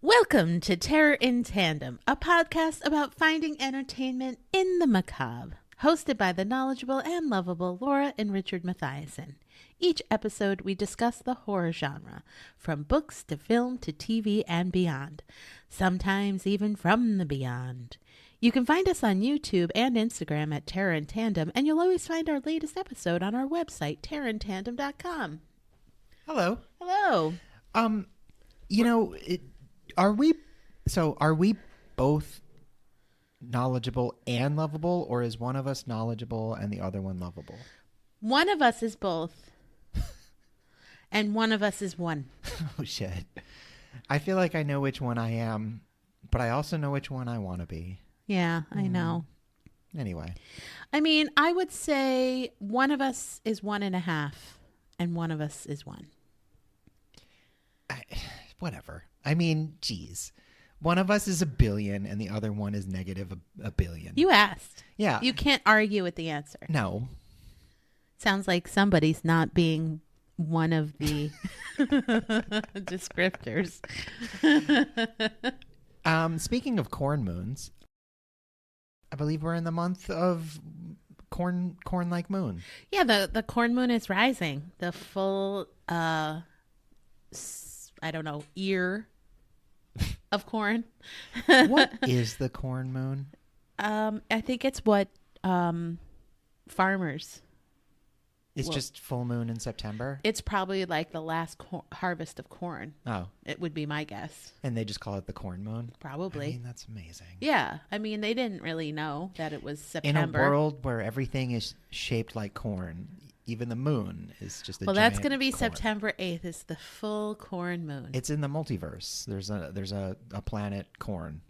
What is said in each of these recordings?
Welcome to Terror in Tandem, a podcast about finding entertainment in the macabre, hosted by the knowledgeable and lovable Laura and Richard Mathiasen. Each episode, we discuss the horror genre, from books to film to TV and beyond, sometimes even from the beyond. You can find us on YouTube and Instagram at Terror in Tandem, and you'll always find our latest episode on our website, terrorin.tandem.com. Hello. Hello. Are we both knowledgeable and lovable, or is one of us knowledgeable and the other one lovable? One of us is both. And one of us is one. Oh, shit. I feel like I know which one I am, but I also know which one I want to be. Yeah, I know. Anyway. I mean, I would say one of us is 1.5 and one of us is 1. Whatever. I mean, geez. One of us is a billion and the other one is negative a billion. You asked. Yeah. You can't argue with the answer. No. Sounds like somebody's not being one of the descriptors. Speaking of corn moons, I believe we're in the month of corn-like moon. Yeah, the corn moon is rising. The full, ear of corn. What is the corn moon? I think it's what farmers. It's just full moon in September? It's probably like the last harvest of corn. Oh. It would be my guess. And they just call it the corn moon? Probably. I mean, that's amazing. Yeah. I mean, they didn't really know that it was September. In a world where everything is shaped like corn, even the moon is just a giant that's going to be corn. September 8th. It's the full corn moon. It's in the multiverse. There's a planet corn.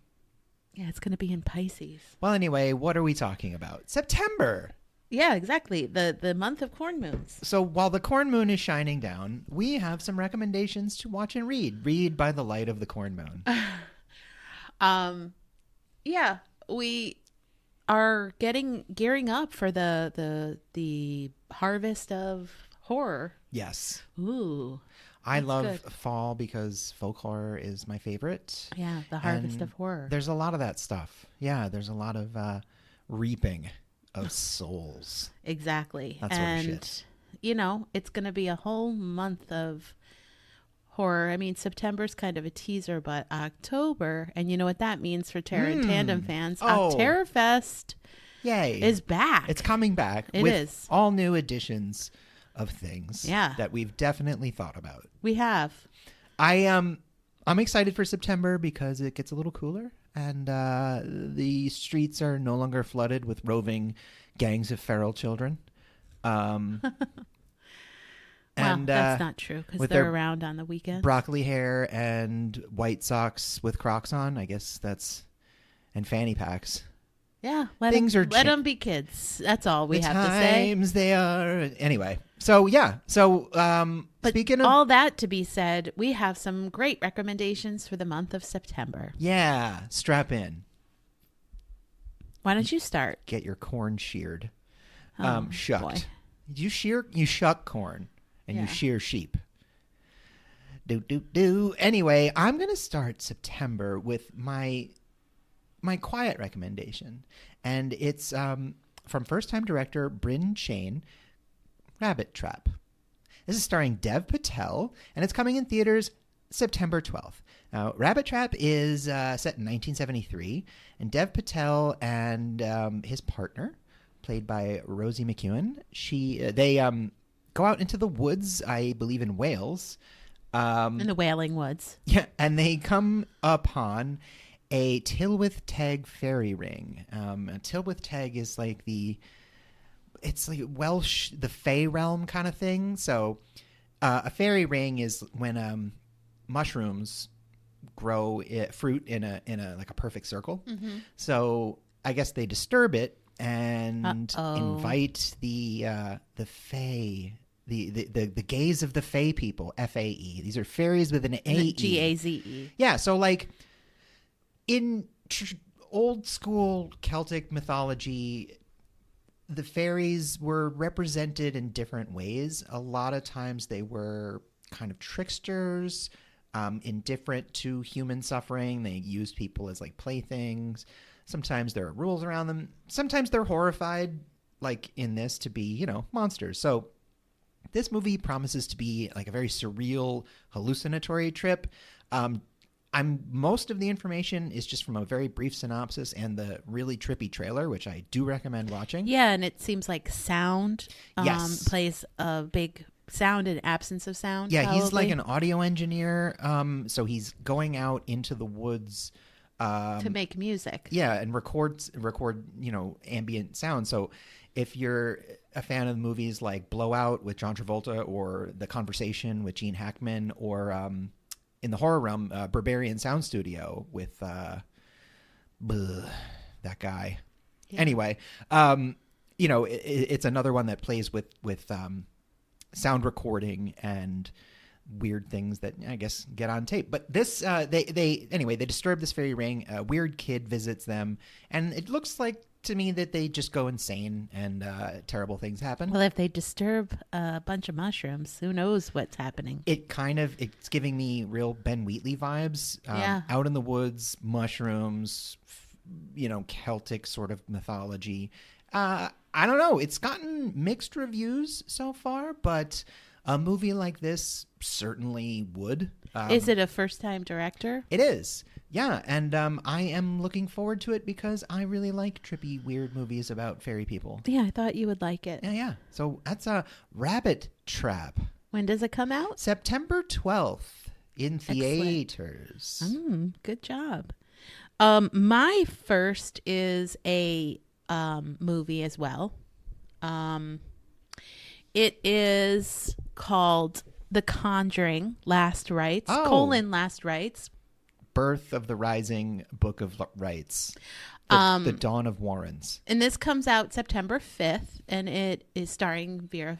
Yeah, it's going to be in Pisces. Well, anyway, what are we talking about? September. Yeah, exactly. The month of corn moons. So while the corn moon is shining down, we have some recommendations to watch and read. Read by the light of the corn moon. Yeah, we are gearing up for the harvest of horror. Yes. Ooh. I love fall because folk horror is my favorite. Yeah, the harvest of horror. There's a lot of that stuff. Yeah, there's a lot of reaping of souls. Exactly. That sort of shit. You know, it's going to be a whole month of horror. I mean, September's kind of a teaser, but October, and you know what that means for Terror in Tandem fans. Terrorfest is back. It's coming back. It with is. All new editions of things that we've definitely thought about. We have. I'm excited for September because it gets a little cooler. And the streets are no longer flooded with roving gangs of feral children. Well, that's not true because they're around on the weekends. Broccoli hair and white socks with Crocs on. I guess and fanny packs. Yeah, let them be kids. That's all we have to say. Times they are. Anyway, so yeah. So but speaking of all that to be said, we have some great recommendations for the month of September. Yeah, strap in. Why don't you start? Get your corn sheared. Shucked. Boy. You shuck corn and you shear sheep. Anyway, I'm gonna start September with my quiet recommendation, and it's from first-time director Bryn Chain, Rabbit Trap. This is starring Dev Patel, and it's coming in theaters September 12th. Now, Rabbit Trap is set in 1973, and Dev Patel and his partner, played by Rosie McEwen, they go out into the woods, I believe in Wales. In the Wailing Woods. Yeah, and they come upon a Tylwyth Teg fairy ring. A Tylwyth Teg is like it's like Welsh, the Fey realm kind of thing. So a fairy ring is when mushrooms grow fruit in a like a perfect circle. Mm-hmm. So I guess they disturb it and Uh-oh. invite the fae, the gaze of the fae people, FAE. These are fairies with an AE. GAZE. Yeah, so like in old school Celtic mythology, the fairies were represented in different ways. A lot of times they were kind of tricksters, indifferent to human suffering. They used people as like playthings. Sometimes there are rules around them. Sometimes they're horrified, like in this, to be, monsters. So this movie promises to be like a very surreal, hallucinatory trip. Most of the information is just from a very brief synopsis and the really trippy trailer, which I do recommend watching. Yeah, and it seems like sound Yes. plays a big sound and absence of sound. Yeah, probably. he's like an audio engineer. So he's going out into the woods to make music. Yeah, and record ambient sound. So if you're a fan of movies like Blowout with John Travolta or The Conversation with Gene Hackman or in the horror realm, Berberian Sound Studio with that guy. Yeah. Anyway, it's another one that plays with sound recording and weird things that I guess get on tape. But this, they disturb this fairy ring. A weird kid visits them, and it looks like to me that they just go insane and terrible things happen. Well, if they disturb a bunch of mushrooms, who knows what's happening? It's giving me real Ben Wheatley vibes. Out in the woods, mushrooms, Celtic sort of mythology. I don't know. It's gotten mixed reviews so far, but a movie like this certainly would. Is it a first-time director? It is. Yeah, and I am looking forward to it because I really like trippy, weird movies about fairy people. Yeah, I thought you would like it. Yeah. So that's a Rabbit Trap. When does it come out? September 12th in theaters. Good job. My first is a movie as well. It is called The Conjuring: Last Rites, Last Rites. Birth of the Rising Book of Rites. The Dawn of Warrens. And this comes out September 5th, and it is starring Vera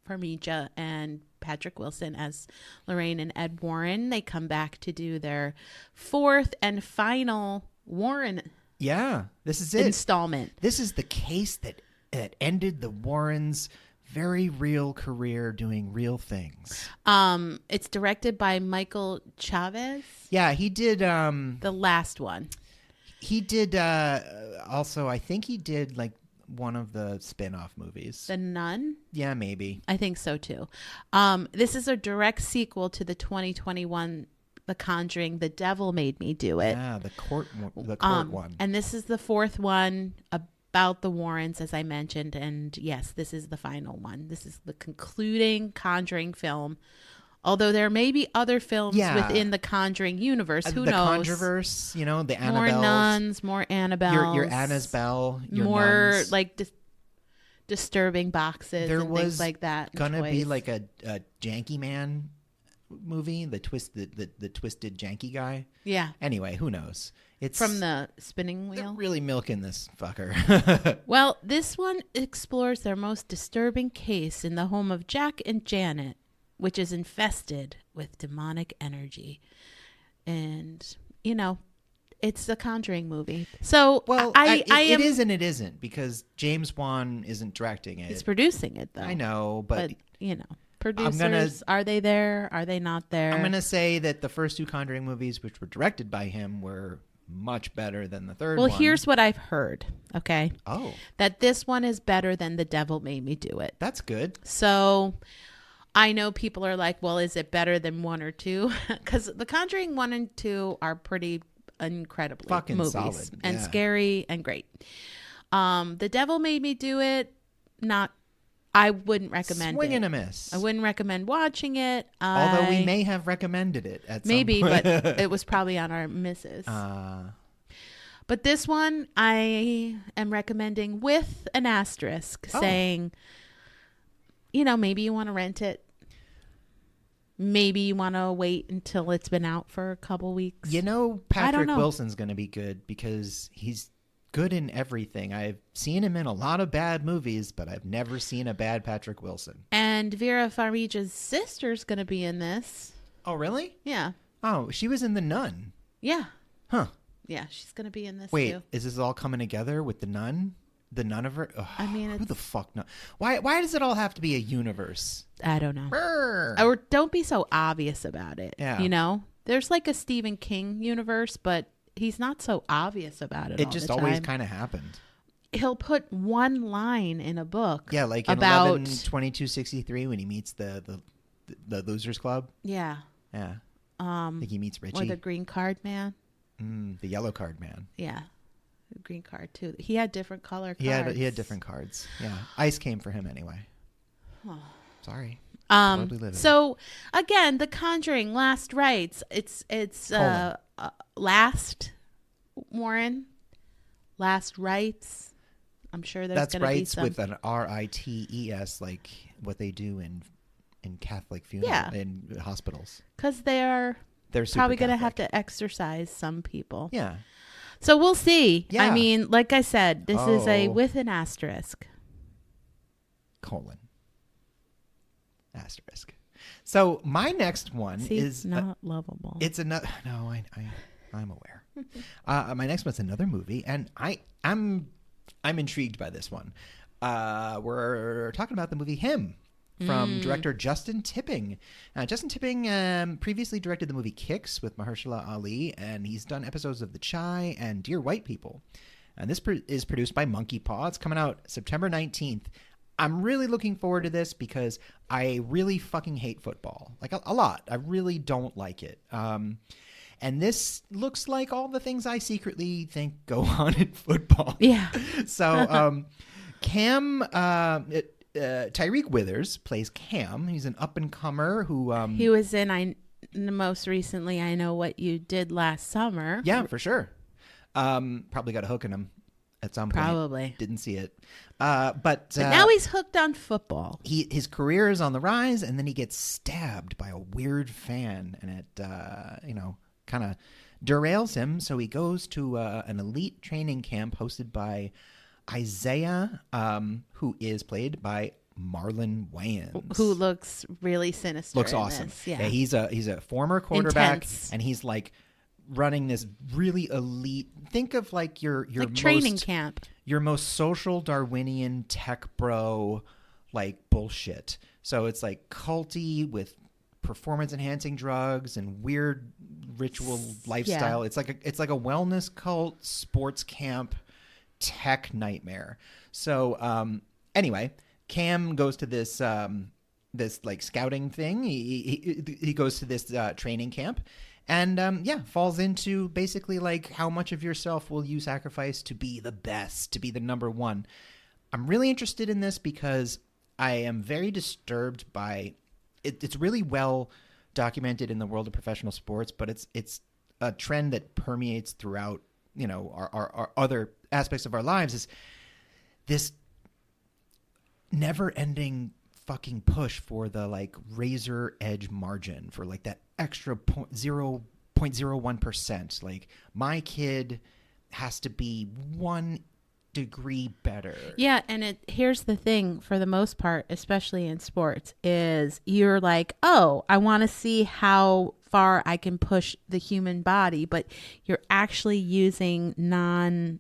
Farmiga and Patrick Wilson as Lorraine and Ed Warren. They come back to do their fourth and final Warren this is it. installment. This is the case that ended the Warrens' very real career doing real things. It's directed by Michael Chavez. Yeah, he did the last one. He did also, I think he did like one of the spin-off movies. The Nun? Yeah, maybe. I think so too. This is a direct sequel to the 2021 The Conjuring: The Devil Made Me Do It. Yeah, the court one. And this is the fourth one about the Warrens, as I mentioned. And yes, this is the final one. This is the concluding Conjuring film. Although there may be other films within the Conjuring universe. Who knows? The Conjureverse, the Annabelles. More nuns, more Annabelles. Your Anna's Bell, your more nuns. Like disturbing boxes and things like that. Gonna be like a Janky Man movie, the twisted Janky guy. Yeah. Anyway, who knows? It's from the spinning wheel. They're really milking this fucker. Well, this one explores their most disturbing case in the home of Jack and Janet, which is infested with demonic energy. And, it's a Conjuring movie. So, well, it is and it isn't, because James Wan isn't directing it. He's producing it, though. I know, but producers, are they there? Are they not there? I'm going to say that the first two Conjuring movies, which were directed by him, were much better than the third one. Well, here's what I've heard, okay? Oh. That this one is better than The Devil Made Me Do It. That's good. So I know people are like, well, is it better than 1 or 2? Because The Conjuring 1 and 2 are pretty incredibly fucking movies solid. And scary and great. The Devil Made Me Do It, I wouldn't recommend Swing it. and a miss. I wouldn't recommend watching it. Although we may have recommended it at maybe, some point. but it was probably on our misses. But this one I am recommending with an asterisk saying, maybe you want to rent it. maybe you want to wait until it's been out for a couple weeks. You know, I don't Patrick know. Wilson's going to be good because he's good in everything. I've seen him in a lot of bad movies, but I've never seen a bad Patrick Wilson. And Vera Farmiga's sister's going to be in this. Oh, really? Yeah. Oh, she was in The Nun. Yeah. Huh. Yeah, she's going to be in this Wait, too. is this all coming together with The Nun? The Nun of her? Ugh, I mean, who it's- the fuck knows? Why does it all have to be a universe? I don't know. Brr. Or don't be so obvious about it. Yeah. You know? There's like a Stephen King universe, but he's not so obvious about it. It all just the always time. kind of happened. He'll put one line in a book. Yeah, like in about 11/22/63 when he meets the Losers Club. Yeah. Yeah. I think he meets Or Richie. the green card man. The yellow card man. Yeah. The green card too. He had different color cards. He had different cards. Yeah. Ice came for him anyway. Sorry. So again, The Conjuring, Last Rites. It's Last Warren. Last Rites. I'm sure there's That's going to be rights some. with an RITES, like what they do in Catholic funeral in hospitals. Because they're They're super probably going to Catholic. have to exorcise some people. Yeah. So we'll see. Yeah. I mean, like I said, this is a Oh. with an asterisk. Colon. Asterisk. So my next one See, is not lovable. it's another. No, I'm aware. My next one's another movie, and I'm intrigued by this one. We're talking about the movie Him from director Justin Tipping. Justin Tipping previously directed the movie Kicks with Mahershala Ali, and he's done episodes of The Chi and Dear White People. And this is produced by Monkey Paw. It's coming out September 19th. I'm really looking forward to this because I really fucking hate football. Like a lot. I really don't like it. And this looks like all the things I secretly think go on in football. Yeah. So Cam, Tyreek Withers plays Cam. He's an up-and-comer who... He was in, most recently, I Know What You Did Last Summer. Yeah, for sure. Probably got a hook in him at some point. Probably. Didn't see it. But now he's hooked on football. his career is on the rise, and then he gets stabbed by a weird fan, and it kind of derails him. So he goes to an elite training camp hosted by Isaiah, who is played by Marlon Wayans, Who looks really sinister. looks in awesome. this. Yeah. He's a former quarterback, Intense. and he's like running this really elite. Think of like your like training most, camp. your most social Darwinian tech bro like bullshit. So it's like culty with performance enhancing drugs and weird ritual lifestyle. It's like a wellness cult, sports camp, tech nightmare. So anyway, Cam goes to this this like scouting thing. He goes to this training camp. And falls into basically like how much of yourself will you sacrifice to be the best, to be the number one. I'm really interested in this because I am very disturbed by it. It's really well documented in the world of professional sports, but it's a trend that permeates throughout, our other aspects of our lives, is this never-ending fucking push for the like razor edge margin, for like that extra 0.01%. Like my kid has to be 1 degree better. Yeah, and here's the thing, for the most part, especially in sports, is you're like, oh, I want to see how far I can push the human body, but you're actually using natural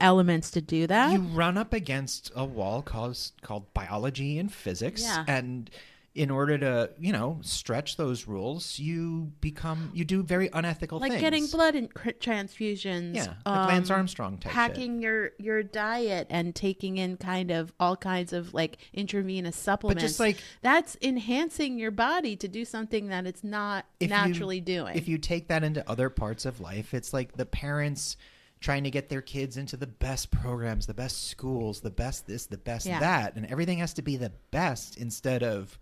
elements to do that. You run up against a wall called biology and physics. Yeah. And in order to, stretch those rules, you do very unethical like things. getting blood transfusions. Yeah, like Lance Armstrong type hacking your diet and taking in kind of all kinds of like intravenous supplements. But just like, that's enhancing your body to do something that it's not naturally doing. If you take that into other parts of life, it's like the parents trying to get their kids into the best programs, the best schools, the best this, the best that, and everything has to be the best instead of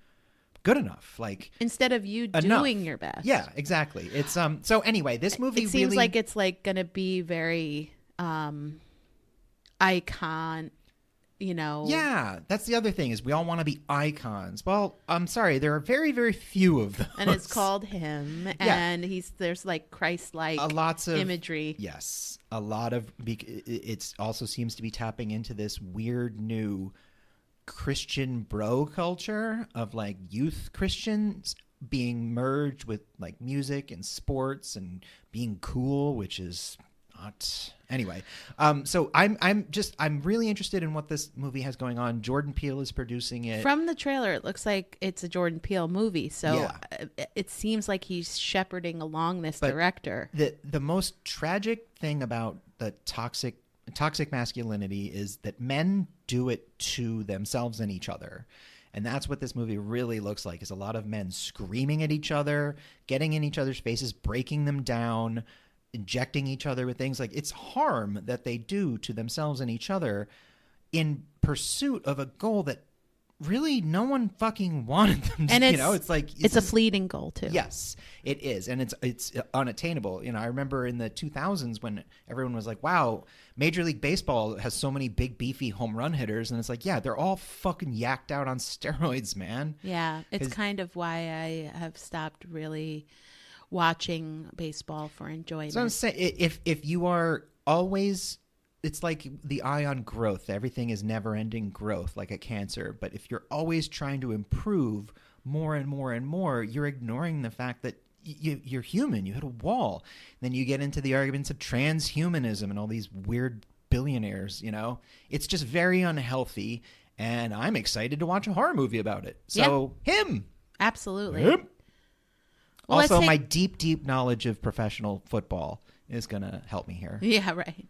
good enough. Like instead of you enough. doing your best. Yeah, exactly. It's so anyway, this movie it seems really, like it's like going to be very Yeah, that's the other thing is we all want to be icons. Well, I'm sorry, there are very, very few of those. And it's called him, and there's like Christ-like lots of imagery. Yes, a lot of. It also seems to be tapping into this weird new Christian bro culture of like youth Christians being merged with like music and sports and being cool, which is not anyway. So I'm really interested in what this movie has going on. Jordan Peele is producing it. From the trailer, it looks like it's a Jordan Peele movie. So Yeah. it seems like he's shepherding along this director. The most tragic thing about the toxic masculinity is that men do it to themselves and each other. And that's what this movie really looks like, is a lot of men screaming at each other, getting in each other's faces, breaking them down, injecting each other with things. Like, it's harm that they do to themselves and each other in pursuit of a goal that really no one fucking wanted them to, and it's a fleeting goal too. Yes, it is. And it's unattainable. I remember in the 2000s when everyone was like, wow, Major League Baseball has so many big beefy home run hitters, and it's like, yeah, they're all fucking yacked out on steroids, man. Yeah, it's kind of why I have stopped really watching baseball for enjoyment. So I'm saying, if you are always, it's like the eye on growth. Everything is never-ending growth, like a cancer. But if you're always trying to improve more and more and more, you're ignoring the fact that you're human. You hit a wall. Then you get into the arguments of transhumanism and all these weird billionaires, It's just very unhealthy, and I'm excited to watch a horror movie about it. So, him! Absolutely. Him! Well, also, my deep, deep knowledge of professional football is going to help me here. Yeah, right.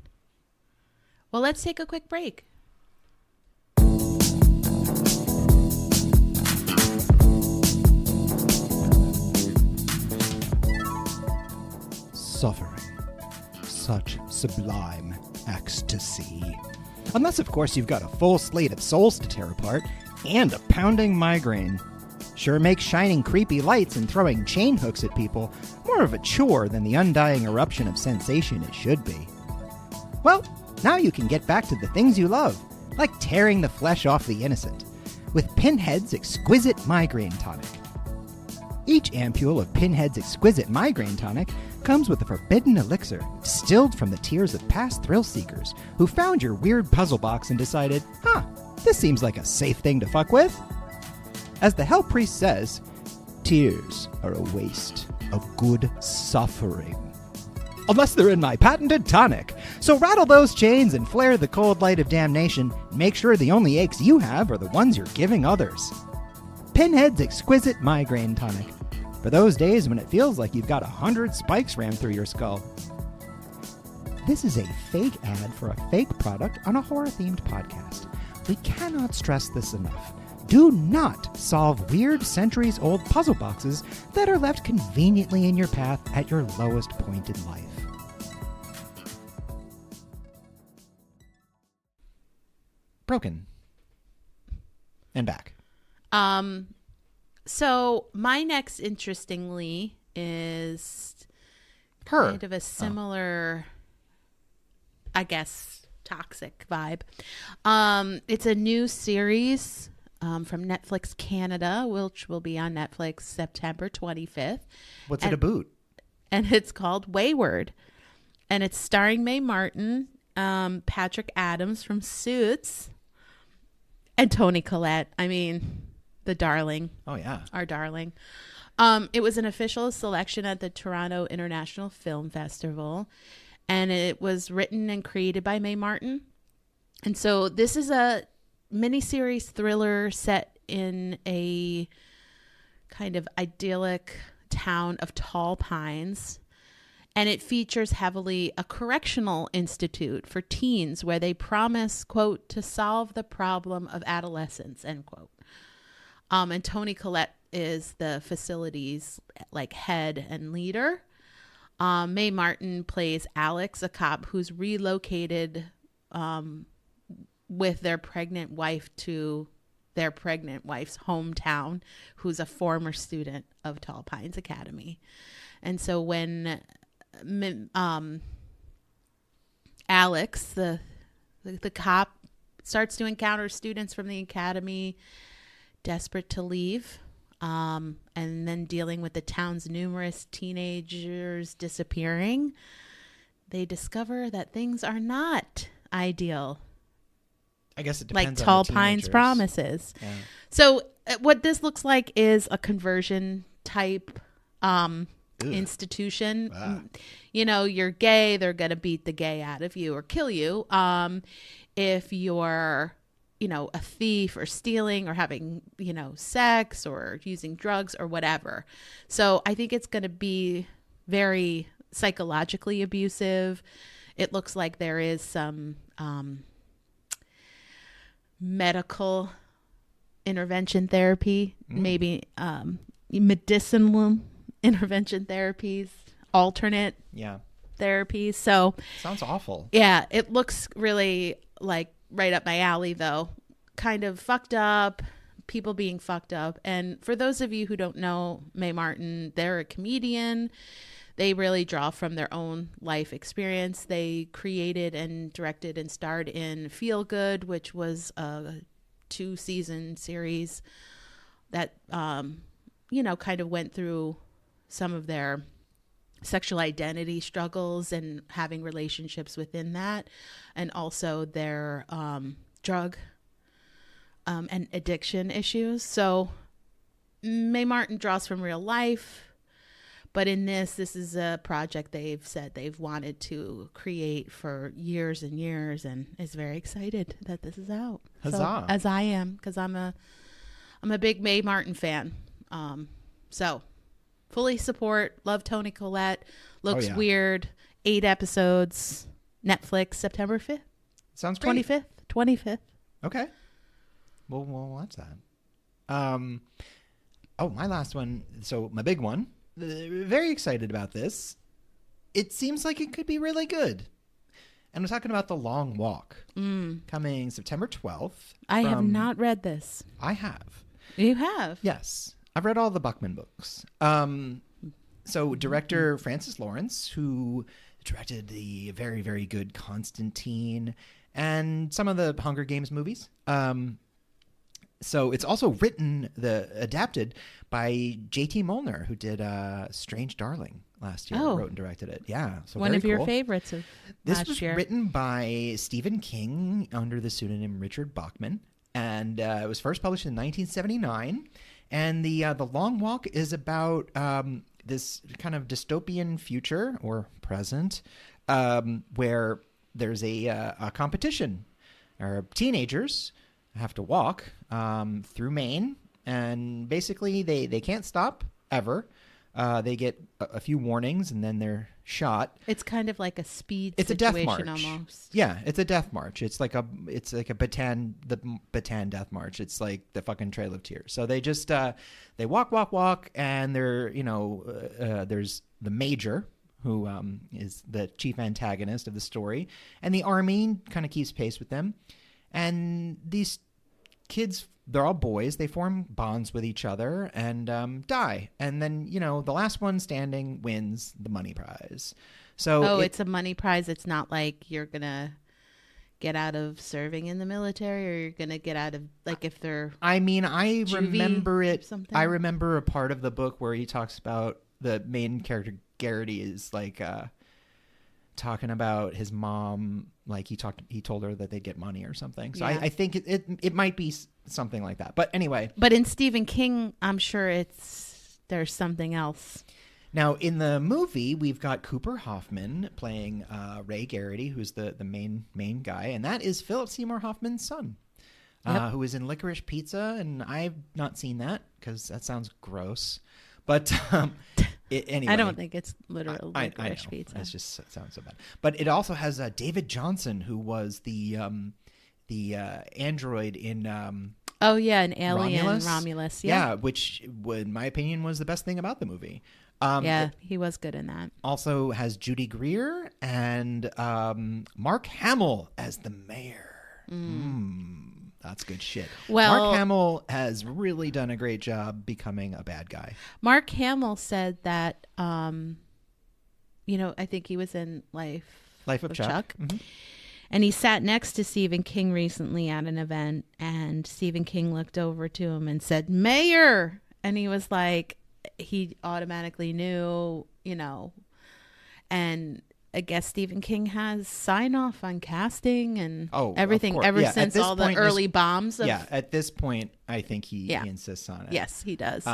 Well, let's take a quick break. Suffering. Such sublime ecstasy. Unless, of course, you've got a full slate of souls to tear apart and a pounding migraine. Sure makes shining creepy lights and throwing chain hooks at people more of a chore than the undying eruption of sensation it should be. Well, now you can get back to the things you love, like tearing the flesh off the innocent, with Pinhead's Exquisite Migraine Tonic. Each ampule of Pinhead's Exquisite Migraine Tonic comes with a forbidden elixir distilled from the tears of past thrill seekers who found your weird puzzle box and decided, this seems like a safe thing to fuck with. As the Hell Priest says, tears are a waste of good suffering. Unless they're in my patented tonic. So rattle those chains and flare the cold light of damnation, and make sure the only aches you have are the ones you're giving others. Pinhead's Exquisite Migraine Tonic. For those days when it feels like you've got 100 spikes rammed through your skull. This is a fake ad for a fake product on a horror-themed podcast. We cannot stress this enough. Do not solve weird centuries-old puzzle boxes that are left conveniently in your path at your lowest point in life. Broken. And back. So my next, interestingly, is Her. kind of a similar, I guess, toxic vibe. It's a new series from Netflix Canada, which will be on Netflix September 25th. What's it about? And it's called Wayward. And it's starring Mae Martin, Patrick Adams from Suits, and Toni Collette. I mean, the darling. Oh, yeah. Our darling. It was an official selection at the Toronto International Film Festival. And it was written and created by Mae Martin. And so this is a miniseries thriller set in a kind of idyllic town of Tall Pines. And it features heavily a correctional institute for teens where they promise, quote, to solve the problem of adolescence, end quote. And Toni Collette is the facility's like head and leader. Mae Martin plays Alex, a cop who's relocated with their pregnant wife to their pregnant wife's hometown, who's a former student of Tall Pines Academy. And so when Alex, the cop, starts to encounter students from the academy desperate to leave, and then dealing with the town's numerous teenagers disappearing. They discover that things are not ideal, I guess it like depends on Tall the Pines teenagers. promises. Yeah. So what this looks like is a conversion type institution. Ah. You know, you're gay, they're going to beat the gay out of you or kill you. If you're, you know, a thief or stealing or having, you know, sex or using drugs or whatever. So I think it's going to be very psychologically abusive. It looks like there is some medical intervention therapy, maybe medicinal intervention therapies, alternate Yeah. therapies. So Sounds awful. yeah, it looks really like right up my alley, though. Kind of fucked up, people being fucked up. And for those of you who don't know Mae Martin, they're a comedian. They really draw from their own life experience. They created and directed and starred in Feel Good, which was a 2-season series that, you know, kind of went through some of their sexual identity struggles and having relationships within that, and also their drug and addiction issues. So Mae Martin draws from real life, but in this is a project they've said they've wanted to create for years and years, and is very excited that this is out. Huzzah. So, as I am, because I'm a big Mae Martin fan. So fully support. Love Toni Collette. Looks yeah. weird. 8 episodes. Netflix, September 5th. Sounds great. 25th. Okay. We'll watch that. My last one. So my big one. Very excited about this. It seems like it could be really good. And I'm talking about The Long Walk. Coming September 12th. I have not read this. I have. You have? Yes. I've read all the Buckman books. So director Francis Lawrence, who directed the very, very good Constantine and some of the Hunger Games movies. So it's also adapted by J.T. Molnar, who did Strange Darling last year. Oh. Wrote and directed it. Yeah. So One very of your cool. favorites of This last was year. written by Stephen King under the pseudonym Richard Bachman, and it was first published in 1979. And the Long Walk is about this kind of dystopian future or present where there's a competition, or teenagers have to walk through Maine, and basically they can't stop ever. They get a few warnings and then they're shot. It's kind of like a speed It's a death situation march. almost. Yeah, it's a death march. It's like a Bataan death march. It's like the fucking Trail of Tears. So they just they walk, and they're there's the Major, who is the chief antagonist of the story, and the army kind of keeps pace with them. And these kids, they're all boys. They form bonds with each other and die. And then, the last one standing wins the money prize. So it's a money prize. It's not like you're going to get out of serving in the military, or you're going to get out of, like, if they're I juvie remember it. or something. I remember a part of the book where he talks about the main character, Garrity, is like talking about his mom. Like he told her that they'd get money or something. So Yeah. I think it might be something like that. But anyway. But in Stephen King, I'm sure there's something else. Now, in the movie, we've got Cooper Hoffman playing Ray Garrity, who's the main guy, and that is Philip Seymour Hoffman's son, who is in Licorice Pizza, and I've not seen that because that sounds gross. But anyway, I don't think it's literal I licorice know. pizza. It just sounds so bad. But it also has David Johnson, who was the android in oh yeah, an alien Romulus. Romulus. Yeah, which, in my opinion, was the best thing about the movie. Yeah, he was good in that. Also has Judy Greer and Mark Hamill as the mayor. That's good shit. Well, Mark Hamill has really done a great job becoming a bad guy. Mark Hamill said that, I think he was in Life Life of Chuck. Mm-hmm. And he sat next to Stephen King recently at an event, and Stephen King looked over to him and said, "Mayor." And he was like, he automatically knew, and I guess Stephen King has sign off on casting and everything ever since all the early bombs. At this point, I think he insists on it. Yes, he does.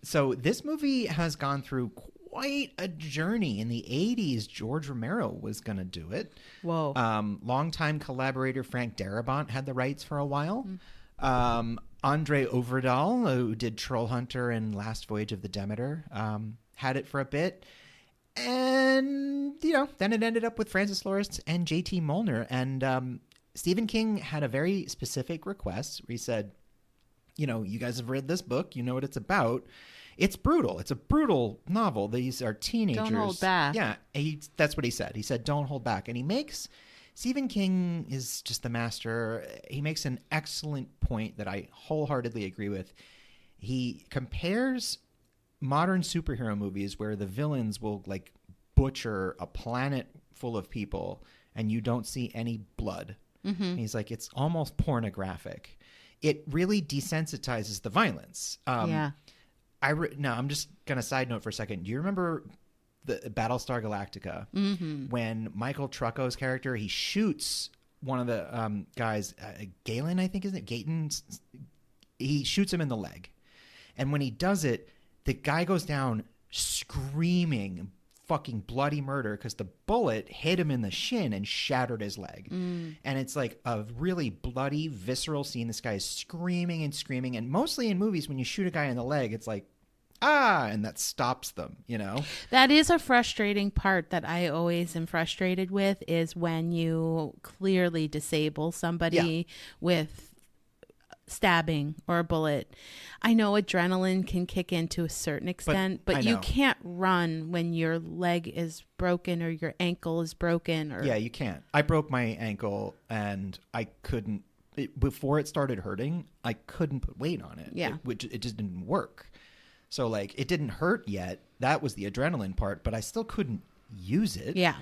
So this movie has gone through quite a journey. In the 80s, George Romero was going to do it. Whoa. Longtime collaborator Frank Darabont had the rights for a while. Andre Overdahl, who did Trollhunter and Last Voyage of the Demeter, had it for a bit. And, then it ended up with Francis Lawrence and J.T. Molnar. And Stephen King had a very specific request where he said, you guys have read this book. You know what it's about. It's brutal. It's a brutal novel. These are teenagers. Don't hold back. Yeah, that's what he said. He said, don't hold back. And Stephen King is just the master. He makes an excellent point that I wholeheartedly agree with. He compares modern superhero movies where the villains will butcher a planet full of people and you don't see any blood. And he's like, it's almost pornographic. It really desensitizes the violence. Now I'm just gonna side note for a second. Do you remember the Battlestar Galactica when Michael Trucco's character, he shoots one of the guys, Galen, I think, isn't it? Gaten? He shoots him in the leg, and when he does it, the guy goes down screaming fucking bloody murder because the bullet hit him in the shin and shattered his leg. And it's like a really bloody, visceral scene. This guy is screaming and screaming. And mostly in movies, when you shoot a guy in the leg, it's like, and that stops them, That is a frustrating part that I always am frustrated with, is when you clearly disable somebody with stabbing or a bullet. I know adrenaline can kick in to a certain extent, but you can't run when your leg is broken or your ankle is broken. Yeah, you can't. I broke my ankle and I couldn't, before it started hurting, I couldn't put weight on it. Yeah. It just didn't work. So it didn't hurt yet. That was the adrenaline part, but I still couldn't use it. Yeah.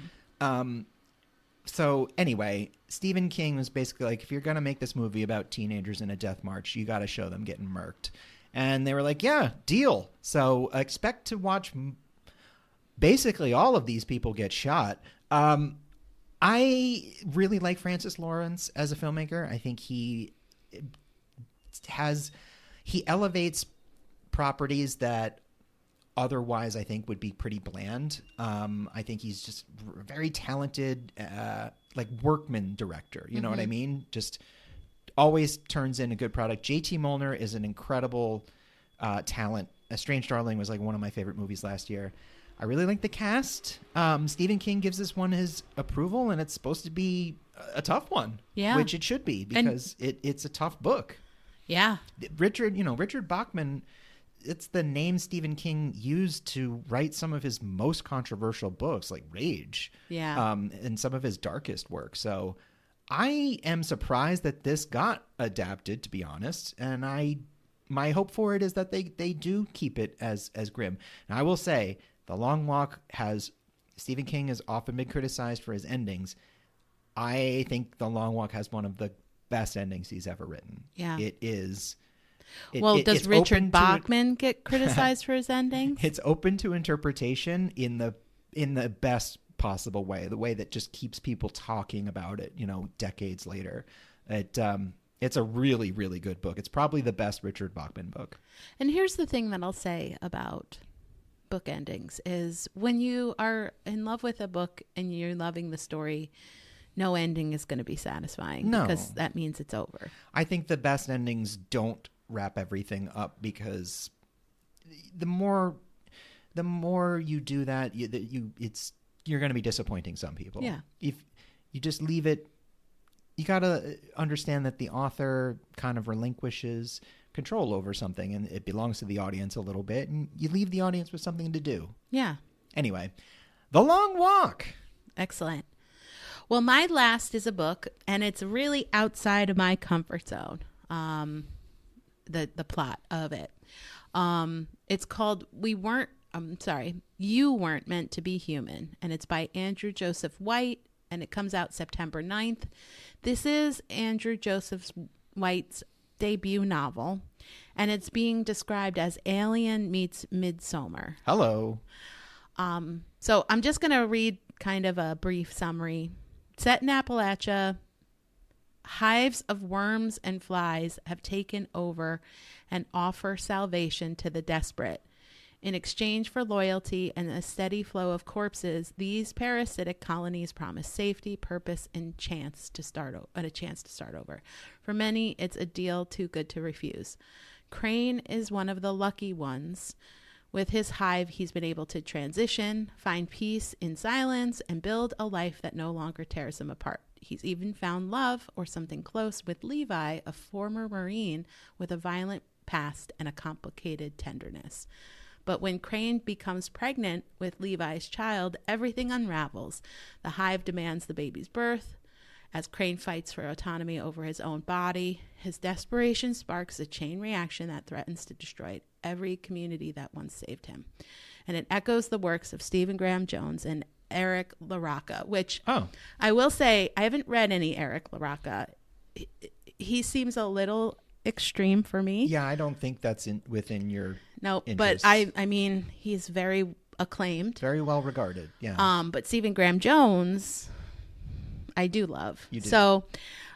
So anyway, Stephen King was basically like, if you're going to make this movie about teenagers in a death march, you got to show them getting murked. And they were like, yeah, deal. So expect to watch basically all of these people get shot. I really like Francis Lawrence as a filmmaker. I think he elevates properties that otherwise I think would be pretty bland. I think he's just very talented, workman director. You know what I mean? Just always turns in a good product. J.T. Molnar is an incredible talent. A Strange Darling was one of my favorite movies last year. I really like the cast. Stephen King gives this one his approval, and it's supposed to be a tough one. Yeah. Which it should be, because it's a tough book. Yeah. Richard Bachman, it's the name Stephen King used to write some of his most controversial books, like Rage. Yeah. And some of his darkest work. So I am surprised that this got adapted, to be honest. And my hope for it is that they do keep it as grim. And I will say, The Long Walk Stephen King has often been criticized for his endings. I think The Long Walk has one of the best endings he's ever written. Yeah. It is. Does Richard Bachman get criticized for his endings? It's open to interpretation in the best possible way, the way that just keeps people talking about it, decades later. It's a really, really good book. It's probably the best Richard Bachman book. And here's the thing that I'll say about book endings is when you are in love with a book and you're loving the story, no ending is going to be satisfying. No. Because that means it's over. I think the best endings don't wrap everything up, because the more you do that, you're going to be disappointing some people. Yeah. If you just leave it, you got to understand that the author kind of relinquishes control over something, and it belongs to the audience a little bit, and you leave the audience with something to do. Yeah. Anyway, The Long Walk. Excellent. Well, my last is a book, and it's really outside of my comfort zone. The plot of it. It's called You Weren't Meant to Be Human, and it's by Andrew Joseph White, and it comes out September 9th. This is Andrew Joseph White's debut novel, and it's being described as Alien meets Midsommar. Hello. So I'm just going to read kind of a brief summary. Set in Appalachia, hives of worms and flies have taken over and offer salvation to the desperate. In exchange for loyalty and a steady flow of corpses, these parasitic colonies promise safety, purpose, and a chance to start over. For many, it's a deal too good to refuse. Crane is one of the lucky ones. With his hive, he's been able to transition, find peace in silence, and build a life that no longer tears him apart. He's even found love, or something close, with Levi, a former Marine with a violent past and a complicated tenderness. But when Crane becomes pregnant with Levi's child, everything unravels. The hive demands the baby's birth. As Crane fights for autonomy over his own body, his desperation sparks a chain reaction that threatens to destroy every community that once saved him. And it echoes the works of Stephen Graham Jones and Eric LaRocca, which I will say, I haven't read any Eric LaRocca. He seems a little extreme for me. Yeah, I don't think that's within your interests. But I mean, he's very acclaimed. Very well regarded, yeah. But Stephen Graham Jones, I do love. You do. So,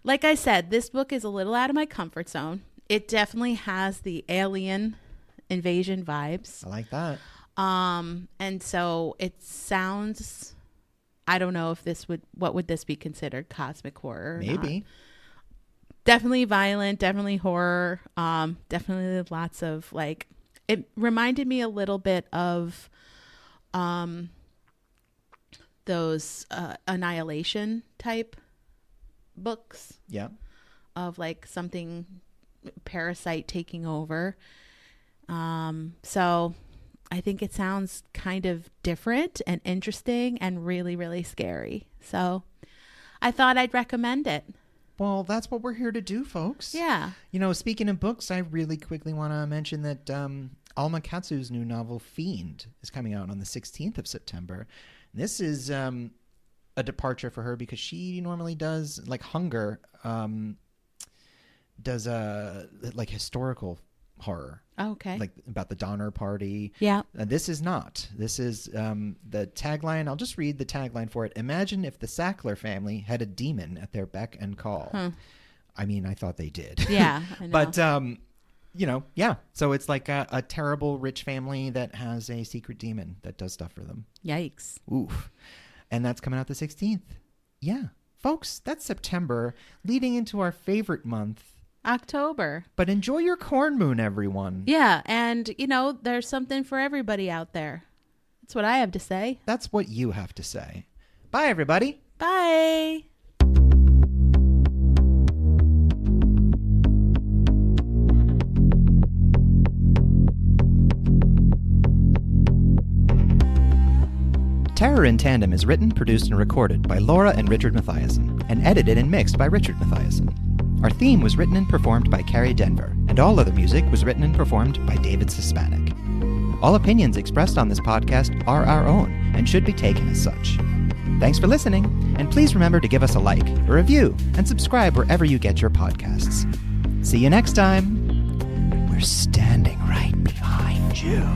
like I said, this book is a little out of my comfort zone. It definitely has the alien invasion vibes. I like that. And so it sounds, I don't know if what would this be considered, cosmic horror? Maybe. Not. Definitely violent, definitely horror. Definitely lots of it reminded me a little bit of those Annihilation type books. Yeah. Of something parasite taking over. So I think it sounds kind of different and interesting and really, really scary. So I thought I'd recommend it. Well, that's what we're here to do, folks. Yeah. Speaking of books, I really quickly want to mention that Alma Katsu's new novel, Fiend, is coming out on the 16th of September. This is a departure for her because she normally does, Hunger, does historical horror. Oh, okay. About the Donner Party. Yeah. This is not. This is the tagline. I'll just read the tagline for it. Imagine if the Sackler family had a demon at their beck and call. Huh. I mean, I thought they did. Yeah, I know. But, yeah. So it's like a terrible rich family that has a secret demon that does stuff for them. Yikes. Oof. And that's coming out the 16th. Yeah. Folks, that's September, leading into our favorite month, October. But enjoy your corn moon, everyone. Yeah, and, there's something for everybody out there. That's what I have to say. That's what you have to say. Bye, everybody. Bye. Terror in Tandem is written, produced, and recorded by Laura and Richard Mathiasen, and edited and mixed by Richard Mathiasen. Our theme was written and performed by Carrie Denver, and all other music was written and performed by David Suspanic. All opinions expressed on this podcast are our own and should be taken as such. Thanks for listening, and please remember to give us a like, a review, and subscribe wherever you get your podcasts. See you next time. We're standing right behind you.